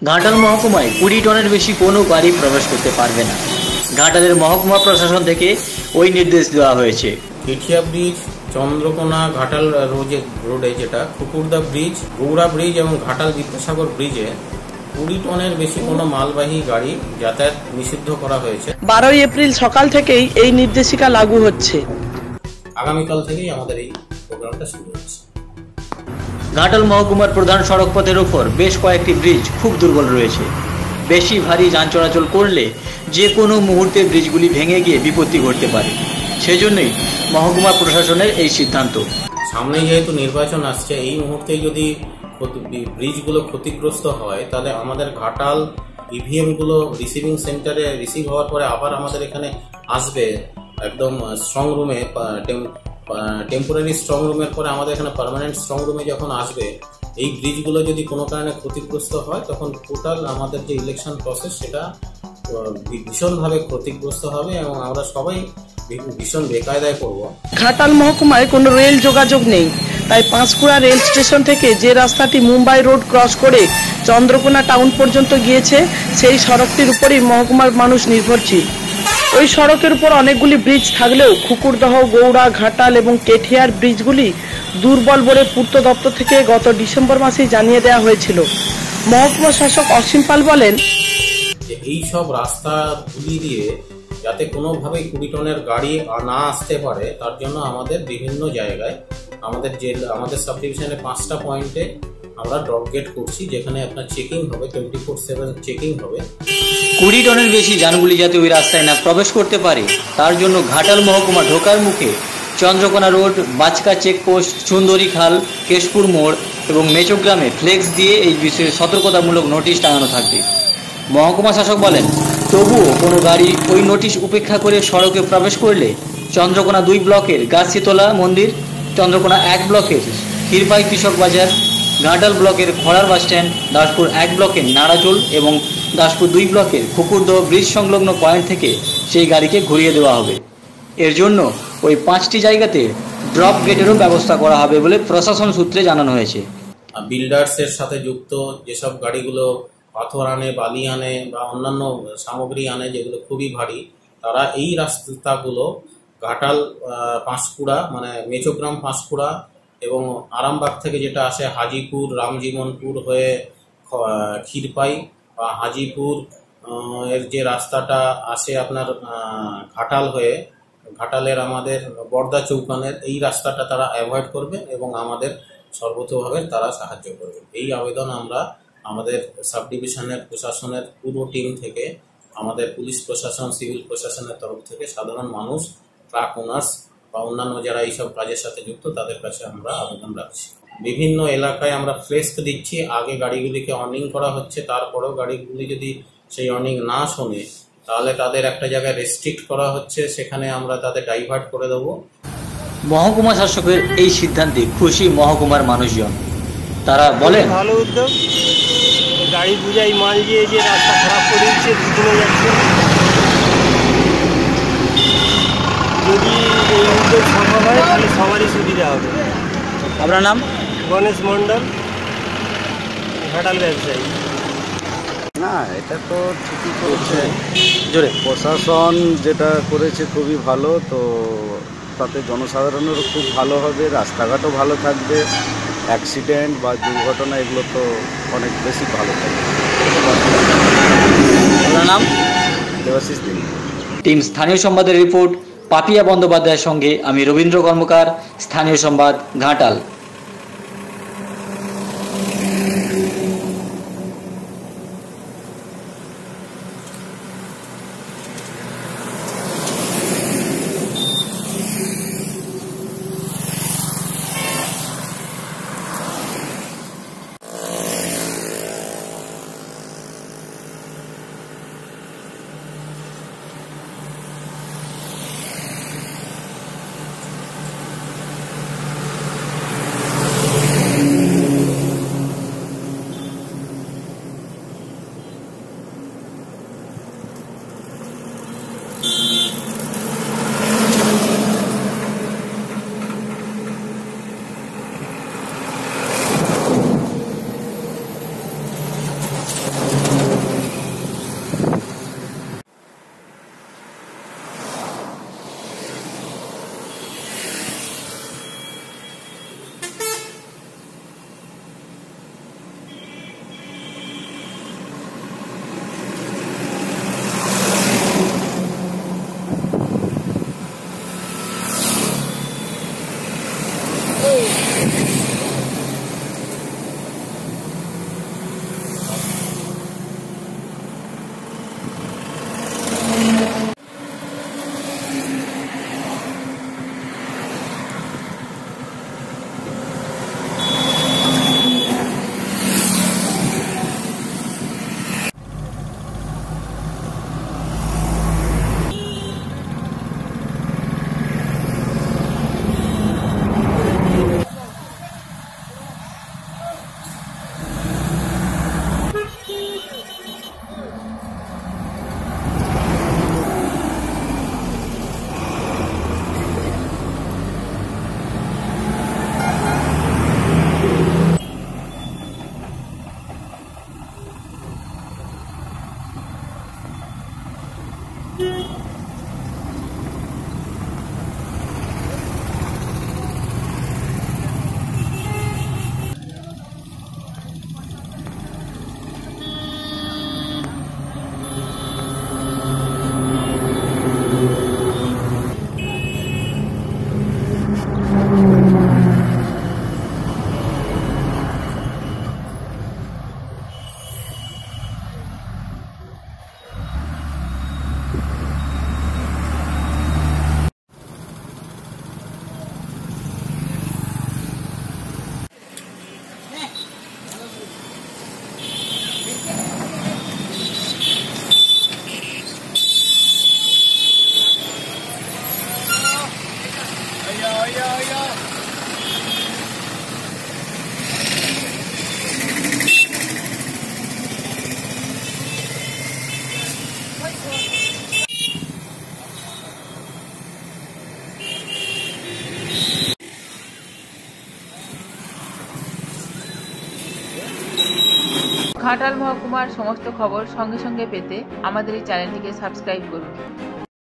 ঘাটাল মহকুমায় 20 টনের বেশি কোনো গাড়ি প্রবেশ করতে পারবে না। ঘাটালের মহকুমা প্রশাসন থেকে ওই নির্দেশ দেওয়া হয়েছে। কেঠিয়া ব্রিজ, চন্দ্রকোনা ঘাটাল রোডে যেটা কুকুরদা ব্রিজ, গৌড়া ব্রিজ এবং ঘাটাল বিদ্যাসাগর ব্রিজে 20 টনের বেশি কোনো মালবাহী গাড়ি যাতায়াত নিষিদ্ধ করা হয়েছে। 12 এপ্রিল সকাল থেকেই এই নির্দেশিকা লাগু হচ্ছে। আগামীকাল থেকেই আমাদের এই প্রোগ্রামটা শুরু হচ্ছে। ঘাটাল মহকুমার প্রধান সড়ক পথের উপর বেশ কয়েকটি ব্রিজ খুব দুর্বল রয়েছে। বেশি ভারী যান চলাচল করলে যে কোনো মুহূর্তে ব্রিজগুলি ভেঙে গিয়ে বিপত্তি ঘটতে পারে। সেজন্যই মহকুমা প্রশাসনের এই সিদ্ধান্ত। সামনে যেহেতু নির্বাচন আসছে, এই মুহূর্তে যদি ব্রিজগুলো ক্ষতিগ্রস্ত হয় তাহলে আমাদের ঘাটাল ইভিএমগুলো রিসিভিং সেন্টারে রিসিভ হওয়ার পরে আবার আমাদের এখানে আসবে একদম স্ট্রং রুমে, টেম্পোরারি স্ট্রং রুমের পরে আমাদের এখানে পার্মানেন্ট স্ট্রং রুমে যখন আসবে, এই ব্রিজগুলো যদি কোনো কারণে ক্ষতিগ্রস্ত হয় তখন টোটাল আমাদের যে ইলেকশন প্রসেস সেটা ভীষণভাবে ক্ষতিগ্রস্ত হবে এবং আমরা সবাই ভীষণ বেকায়দায় পড়ব। ঘাটাল মহকুমায় কোনো রেল যোগাযোগ নেই, তাই পাঁশকুড়া রেল স্টেশন থেকে যে রাস্তাটি মুম্বাই রোড ক্রস করে চন্দ্রকোনা টাউন পর্যন্ত গিয়েছে, সেই সড়কটির উপরই মহকুমার মানুষ নির্ভরশীল। ওই সড়কের উপর অনেকগুলি ব্রিজ থাকলেও কুকুরদহ, গৌড়া, ঘাটাল এবং কেঠিয়ার ব্রিজগুলি দুর্বল বলে পূর্ত দপ্তর থেকে গত ডিসেম্বর মাসেই জানিয়ে দেওয়া হয়েছিল। মহকুমা শাসক অসীম পাল বলেন, এই সব রাস্তাগুলি দিয়ে যাতে কোনোভাবেই 20 টনের গাড়ি না আসতে পারে তার জন্য আমাদের বিভিন্ন জায়গায় আমাদের সাব ডিভিশনে 5টা পয়েন্টে আমরা ড্রপ গেট করছি, যেখানে আপনার চেকিং হবে, 24/7 চেকিং হবে। 20 টনের বেশি যানগুলি যাতে ওই রাস্তায় না প্রবেশ করতে পারে তার জন্য ঘাটাল মহকুমা ঢোকার মুখে চন্দ্রকোনা রোড, বাচকা চেকপোস্ট, সুন্দরী খাল, কেশপুর মোড় এবং মেচোগ্রামে ফ্লেক্স দিয়ে এই বিষয়ে সতর্কতামূলক নোটিশ টাঙানো থাকবে। মহকুমা শাসক বলেন, তবুও কোনো গাড়ি ওই নোটিশ উপেক্ষা করে সড়কে প্রবেশ করলে চন্দ্রকোনা 2 ব্লকের গাছশীতলা মন্দির, চন্দ্রকোনা 1 ব্লকের ক্ষীরপাই কৃষক বাজার, ঘাটাল ব্লকের খড়ার বাসস্ট্যান্ড, দাসপুর 1 ব্লকের নাড়াচোল এবং দাসপুর 2 ব্লকের কুকুরদহ ব্রিজ সংলগ্ন পয়েন্ট থেকে সেই গাড়িকে ঘুরিয়ে দেওয়া হবে। এর জন্য ওই 5টি জায়গাতে ড্রপ গেটেরও ব্যবস্থা করা হবে বলে প্রশাসন সূত্রে জানানো হয়েছে। বিল্ডার্সের সাথে যুক্ত যেসব গাড়িগুলো পাথর আনে, বালি আনে বা অন্যান্য সামগ্রী আনে যেগুলো খুবই ভারী, তারা এই রাস্তাগুলো ঘাটাল পাঁশকুড়া মানে মেচোগ্রাম পাঁশকুড়া এবং আরামবাগ থেকে যেটা আসে হাজিপুর, রামজীবনপুর হয়ে ক্ষীরপাই বা হাজিপুর এর যে রাস্তাটা আসে আপনার ঘাটাল হয়ে, ঘাটালের আমাদের বর্দা চৌকানের এই রাস্তাটা তারা অ্যাভয়েড করবে এবং আমাদের সর্বতোভাবে তারা সাহায্য করবে। এই আবেদন আমরা আমাদের সাব ডিভিশনের প্রশাসনের পুরো টিম থেকে, আমাদের পুলিশ প্রশাসন, সিভিল প্রশাসনের তরফ থেকে সাধারণ মানুষ, ট্রাক ওনার্স বা অন্যান্য যারা এইসব কাজের সাথে যুক্ত তাদের কাছে আমরা আবেদন রাখছি। বিভিন্ন এলাকায় আমরা ফ্লেক্স দিচ্ছি, আগে গাড়িগুলিকে অর্নিং করা হচ্ছে, তারপরেও গাড়িগুলি যদি সেই অর্নিং না শোনে তাহলে তাদের একটা জায়গায় রেস্ট্রিক্ট করা হচ্ছে, সেখানে আমরা তাদের ডাইভার্ট করে দেবো। মহকুমা শাসকের এই সিদ্ধান্তে খুশি মহকুমার মানুষজন। তারা বলেন, ভালো উদ্যোগ, গাড়ি বুঝাই মাল দিয়ে যে রাস্তা খারাপ করে দিচ্ছে, দুদিনে যাচ্ছে। যদি এই উদ্যোগ সম্ভব হয় তাহলে সবারই সুবিধা হবে। আপনার নাম? গণেশ মণ্ডল, ঘাটাল ব্যবসায়ী। না, এটা তো ঠিকই করেছে, জোরে প্রশাসন যেটা করেছে খুবই ভালো। তো তাতে জনসাধারণেরও খুব ভালো হবে, রাস্তাঘাটও ভালো থাকবে, অ্যাক্সিডেন্ট বা দুর্ঘটনা এগুলো তো অনেক বেশি ভালো থাকবে। আপনার নাম? দেবাশিস দিন। টিম স্থানীয় সংবাদের রিপোর্ট। পাপিয়া বন্দ্যোপাধ্যায়ের সঙ্গে আমি রবীন্দ্র কর্মকার, স্থানীয় সংবাদ, ঘাটাল। ঘাটাল মহকুমার সমস্ত খবর সঙ্গে সঙ্গে পেতে আমাদের এই চ্যানেলটিকে সাবস্ক্রাইব করুন।